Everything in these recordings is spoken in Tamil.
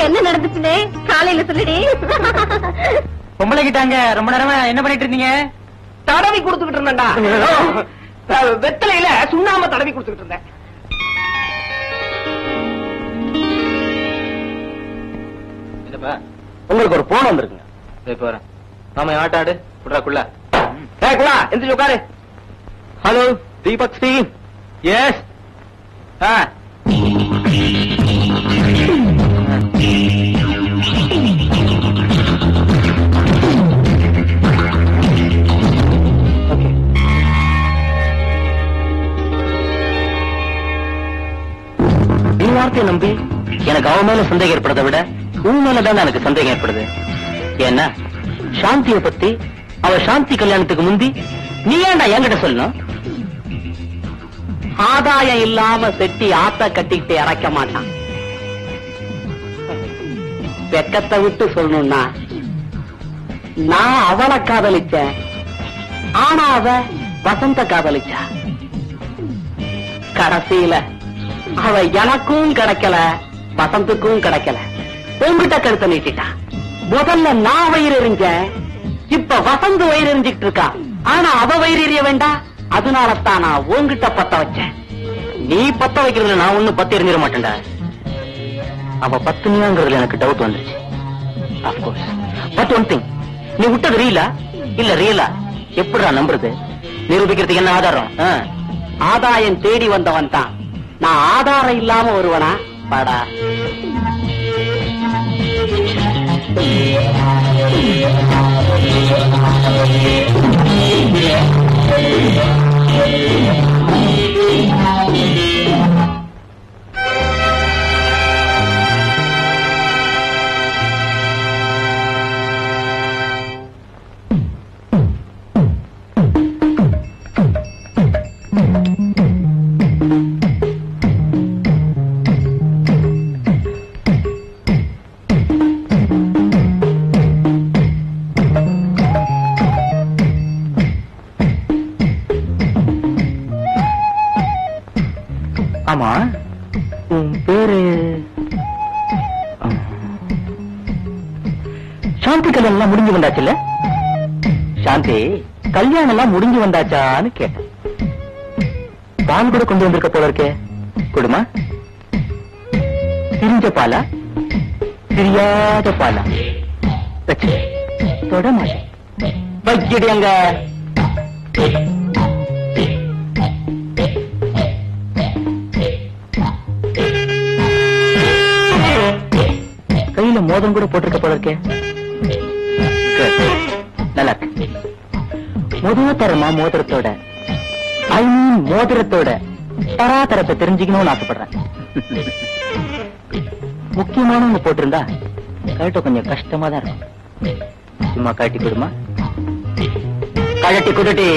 என்ன நடந்துச்சுன்னு காலையில சொல்லிடி. பொம்பளை கிட்டாங்க ரொம்ப நேரமா என்ன பண்ணிட்டு இருந்தீங்க? தடவி கொடுத்துக்கிட்டு இருந்தேன்டா. வெத்தலையில சுண்ணாம தடவி கொடுத்துக்கிட்டு இருந்தேன். உங்களுக்கு ஒரு போன் வந்திருக்குங்க. இப்ப வரேன். நாம ஆட்டாடு குள்ளா குள்ளா எந்திரிச்சு உட்காரு. Hello Deepak speaking. எஸ். வார்த்தையை நம்பி எனக்கு அவன் மேல சந்தேகம் ஏற்படுறதை விட உன் மேலதான் எனக்கு சந்தேகம் ஏற்படுது. ஏன்னா சாந்திய பத்தி அவ சாந்தி கல்யாணத்துக்கு முந்தி நீ ஏன்டா என்கிட்ட சொல்லணும்? ஆதாயம் இல்லாம செட்டி ஆத்த கட்டிக்கிட்டு இறக்க மாட்டான். வெக்கத்தை விட்டு சொல்லணும்னா நான் அவளை காதலிச்சேன், ஆனா அவ வசந்த காதலிச்சா. கடைசியில அவ எனக்கும் கிடைக்கல, வசந்துக்கும் கிடைக்கல. உங்ககிட்ட கருத்தை நீட்டிட்டா. முதல்ல நான் வயிறு எறிஞ்சேன், இப்ப வசந்து வயிறு எறிஞ்சிட்டு இருக்கா. ஆனா அவ வயிறு எறிய வேண்டாம், அதனாலதான் நான் உங்ககிட்ட பத்த வச்சேன். நீ பத்த வைக்கிறதுல நான் ஒண்ணு பத்து எரிஞ்சிட மாட்டேன்டா. அவ பத்துனியாங்கிறதுல எனக்கு டவுட் வந்துருச்சு. அப்கோர்ஸ். பட் ஒன் திங், நீ விட்டது ரீலா இல்ல ரியலா எப்படிடா நம்புறது? நிரூபிக்கிறதுக்கு என்ன ஆதாரம்? ஆதாயம் தேடி வந்தவன் தான். நான் ஆதாரம் இல்லாம வருவனா? பாடா. ஆமா, உன் பேரு? சாந்தி கல்யாணம் எல்லாம் முடிஞ்சு வந்தாச்சுல்ல? சாந்தி கல்யாணம் எல்லாம் முடிஞ்சு வந்தாச்சான்னு கேட்டேன். பால் கூட கொண்டு வந்திருக்க போல இருக்கே, கொடுமா. திரிஞ்ச பாலா தெரியாத பாலா? தொட மாட்டேன். வைக்கிடியங்க. கையில மோதிரம் கூட போட்டிருக்க போல இருக்கே. நல்லா இருக்கு. முதலத்தரமா மோதிரத்தோட, ஐ மீன் மோதிரத்தோட தராதரத்தை தெரிஞ்சுக்கணும்னு ஆசைப்படுறேன். முக்கியமானவங்க போட்டிருந்தா கழட்ட கொஞ்சம் கஷ்டமா தான் இருக்கும். சும்மா கழட்டி கொடுமா. கழட்டி குடுட்டி.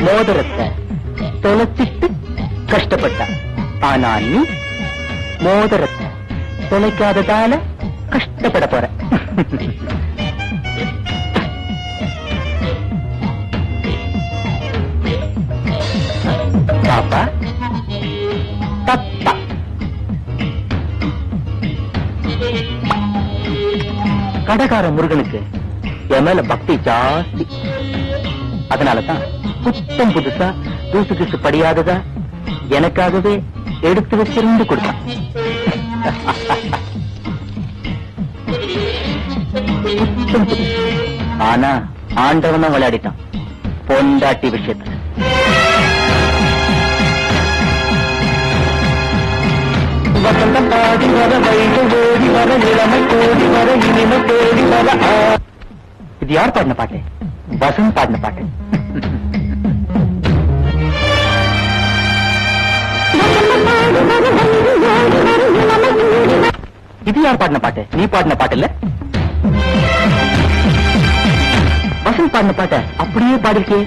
மோதிரத்தை தொலைச்சிட்டு கஷ்டப்பட்டா. ஆனா நீ மோதிரத்தை தொலைக்காததால கஷ்டப்பட போற. பாப்பா தப்பா. கடைக்கார முருகனுக்கு என் மேல பக்தி ஜாஸ்தி. அதனாலதான் புத்தம் புதுசா தூசு கிசு படியாததா எனக்காகவே எடுத்து வச்சிருந்து கொடுத்தான். ஆனா ஆண்டவன் தான் விளையாடிட்டான் பொண்டாட்டி விஷயத்துல. வசந்தம் பாடி வர, வயது ஓடி வர, இளமை கோடி வர, இனிமை தேடி வர. இது யார் பாடின பாட்டு? வசந்த் பாடின பாட்டு. இது யார் பாடின பாட்டு? நீ பாடின பாட்டு இல்ல? கிருஷ்ணன் பாடின பாட்ட அப்படியே பாடிருக்கே.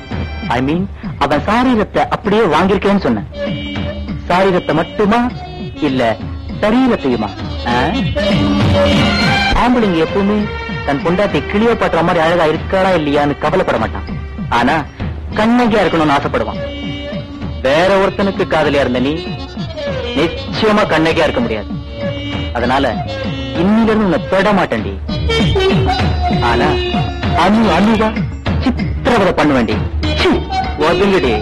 ஐ மீன் அவன் சாரீரத்தை அப்படியே வாங்கியிருக்கேன்னு சொன்ன. சாரீரத்தை மட்டுமா இல்ல சரீரத்தையுமா? ஆம்பளைங்க எப்பவுமே தன் பொண்டாட்டி கிளியோ பாட்டுற மாதிரி அழகா இருக்காளா இல்லையான்னு கவலைப்பட மாட்டான். ஆனா கண்ணகியா இருக்கணும்னு ஆசைப்படுவான். வேற ஒருத்தனுக்கு காதலியா இருந்த நீ நிச்சயமா கண்ணகியா இருக்க முடியாது. அதனால இன்னிலிருந்து உன்னை தொட மாட்டேன்டி. ஆனா அணுவா சித்திரவதை பண்ண வேண்டி ஒதுங்கடி.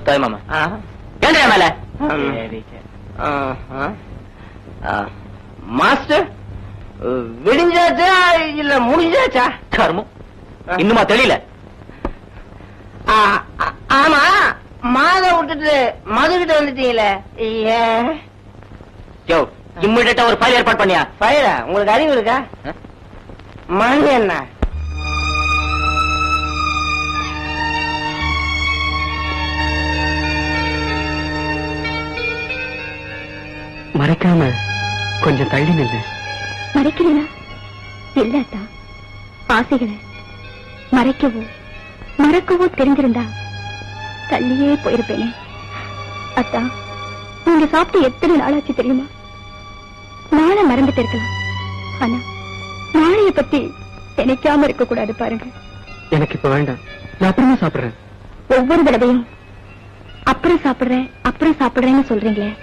தாய் மாமா ஏன் மேல மாஸ்டர் விடிஞ்சாச்சா இல்ல முடிஞ்சாச்சா? கர்மம் இன்னுமா தெரியல. ஆமா மாத விட்டுட்டு மதுகிட்ட வந்துட்டீங்களே. இம்மிடியா ஒரு ஃபைல் ஏற்பாடு பண்ணியா? ஃபைலா? உங்களுக்கு அறிவு இருக்கா? மணி என்ன? மறைக்காம கொஞ்சம் தள்ளி நில்ல. மறைக்கிறேனா? இல்லாத்தா, ஆசைகளை மறைக்கவோ மறக்கவோ தெரிஞ்சிருந்தா தள்ளியே போயிருப்பேனே. அத்தா, நீங்க சாப்பிட்டு எத்தனை நாளாச்சு தெரியுமா? நாளை மறந்துட்டு இருக்கலாம், ஆனா நாளைய பத்தி நினைக்காம இருக்க கூடாது பாருங்க. எனக்கு இப்ப வேண்டாம், நான் அப்புறமா சாப்பிடுறேன். ஒவ்வொரு தடவையும் அப்புறம் சாப்பிடுறேன்னு சொல்றீங்களே,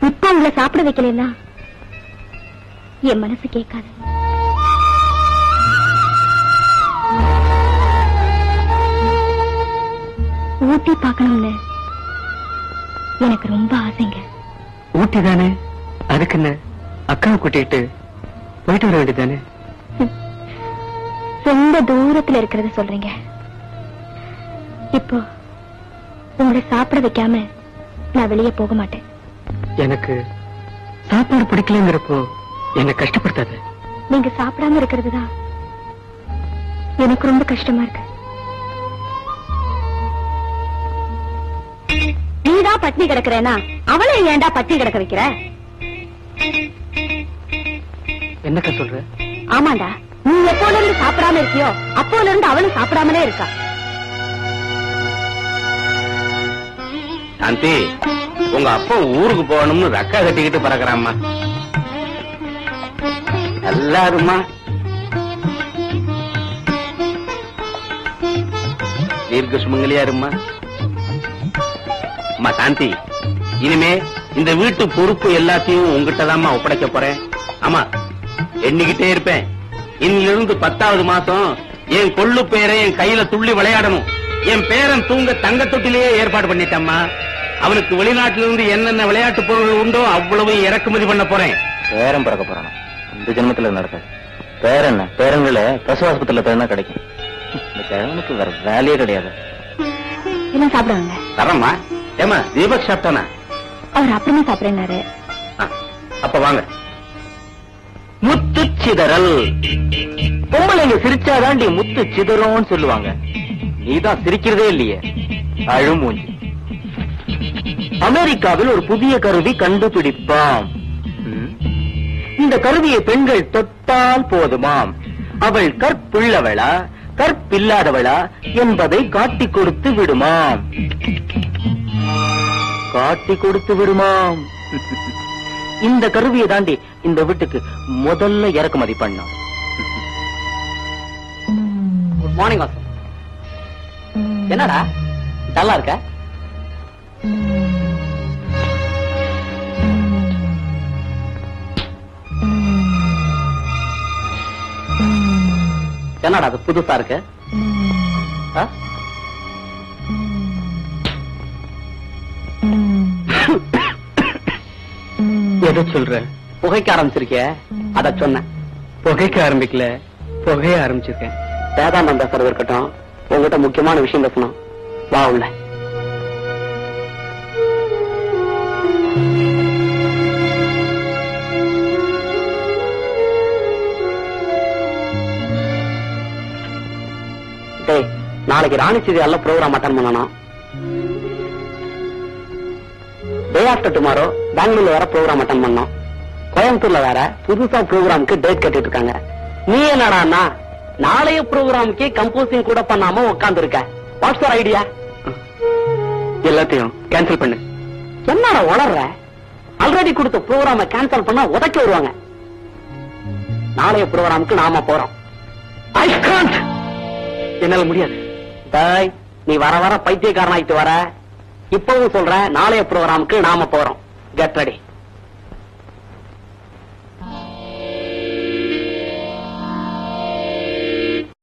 இப்ப உங்களை சாப்பிட வைக்கலன்னா என் மனசு கேட்காது. ஊட்டி பார்க்கணும்னு எனக்கு ரொம்ப ஆசைங்க. ஊட்டி தானே, அதுக்கு என்ன அக்காவை கூட்டிட்டு போயிட்டு வர வேண்டியதானே? ரொம்ப தூரத்துல இருக்கிறத சொல்றீங்க. இப்போ உங்களை சாப்பிட வைக்காம நான் வெளியே போக மாட்டேன். எனக்கு சாப்பாடு பிடிக்கலங்கிறப்போ என்ன கஷ்டப்படுத்தாது. நீங்க சாப்பிடாம இருக்கிறதுதான் எனக்கு ரொம்ப கஷ்டமா இருக்கு. நீதான் பட்னி கிடக்குறேன்னா அவளை ஏன்டா பட்னி கிடக்க வைக்கிற? என்னக்கா சொல்ற? ஆமாண்டா, நீ எப்போல இருந்து சாப்பிடாம இருக்கியோ அப்போல இருந்து அவளும் சாப்பிடாமலே இருக்கா. சாந்தி, உங்க அப்பா ஊருக்கு போகணும்னு ரக்கா கட்டிக்கிட்டு பறக்குறாம்மா. எல்லாருமா தீர்க்க சுமங்கலியா இருமா. அம்மா சாந்தி, இனிமே இந்த வீட்டு பொறுப்பு எல்லாத்தையும் உங்ககிட்டதாம்மா ஒப்படைக்க போறேன். ஆமா, எண்ணிக்கிட்டே இருப்பேன். இன்னிலிருந்து 10வது மாசம் என் கொள்ளு பேரை என் கையில துள்ளி விளையாடணும். என் பேரன் தூங்க தங்க தொட்டிலேயே ஏற்பாடு பண்ணிட்டம்மா. அவனுக்கு வெளிநாட்டிலிருந்து என்னென்ன விளையாட்டு பொருள்கள் உண்டோ அவ்வளவு இறக்குமதி பண்ண போறேன். பேரம் பிறக்க போறானா? இந்த ஜென்மத்துல நடக்காது. பேரன் பேரன்களை பிரசவாஸ்பத்திரியில தேடினா கிடைக்கும். இந்த கிழவனுக்கு வேற வேலையே கிடையாது. என்ன சாப்பிடுவாங்க? தரம்மா. ஏமா தீபக் சாப்பிட்டானா? அவர் அப்புறமா சாப்பிடுறாரு. அப்ப வாங்க. முத்து சிதறல். பொம்பளைங்க சிரிச்சாதாண்டி முத்து சிதறோன்னு சொல்லுவாங்க. நீதான் சிரிக்கிறதே இல்லையே, அழுமூஞ்சி. அமெரிக்காவில் ஒரு புதிய கருவி கண்டுபிடிப்பாம். இந்த கருவியை பெண்கள் தொட்டால் போதுமாம். அவள் கற்புள்ளவளா கற்பில்லாதவளா என்பதை காட்டிக் கொடுத்து விடுமாம். காட்டிக் கொடுத்து விடுமாம். இந்த கருவியை தாண்டி இந்த வீட்டுக்கு முதல்ல இறக்குமதி பண்ணோம். Good morning Vasan. என்னடா நல்லா இருக்க? என்னடா அது புதுசா இருக்கு? எதை சொல்ற? புகைக்க ஆரம்பிச்சிருக்கிய? அத சொன்ன. புகைக்க ஆரம்பிக்கல, போகவே ஆரம்பிச்சிருக்கேன். வேதாந்தம் பேசுறது இருக்கட்டும், உங்ககிட்ட முக்கியமான விஷயம் பேசணும். வா உள்ள. டேய், நாளைக்கு ராணி சீரியல்ல ப்ரோக்ராம் அட்டன் பண்ணணும். டே ஆஃப்டர் டுமாரோ பெங்களூர்ல வேற ப்ரோக்ராம் அட்டன் பண்ணணும். கோயம்புத்தூர்ல வேற புதுசா ப்ரோக்ராமுக்கு டேட் கட்டிட்டு இருக்காங்க. நீ என்னடா நாளைய ப்ரோக்ராமுக்கு கம்போசிங் கூட பண்ணாம உட்கார்ந்து இருக்க. What's your idea? எல்லாத்தையும் கேன்சல் பண்ணு. என்னடா வளர்ற? ஆல்ரெடி கொடுத்த ப்ரோக்ராம கேன்சல் பண்ணா உதைக்க வருவாங்க. நாளைய ப்ரோக்ராமுக்கு நாம போறோம். I can't. என்னால முடியாது. டேய், நீ வர வர பைத்தியக்காரன் ஆயிட்டு வர. இப்பவும் சொல்றேன், நாளைய ப்ரோக்ராமுக்கு நாம போறோம். Get ready.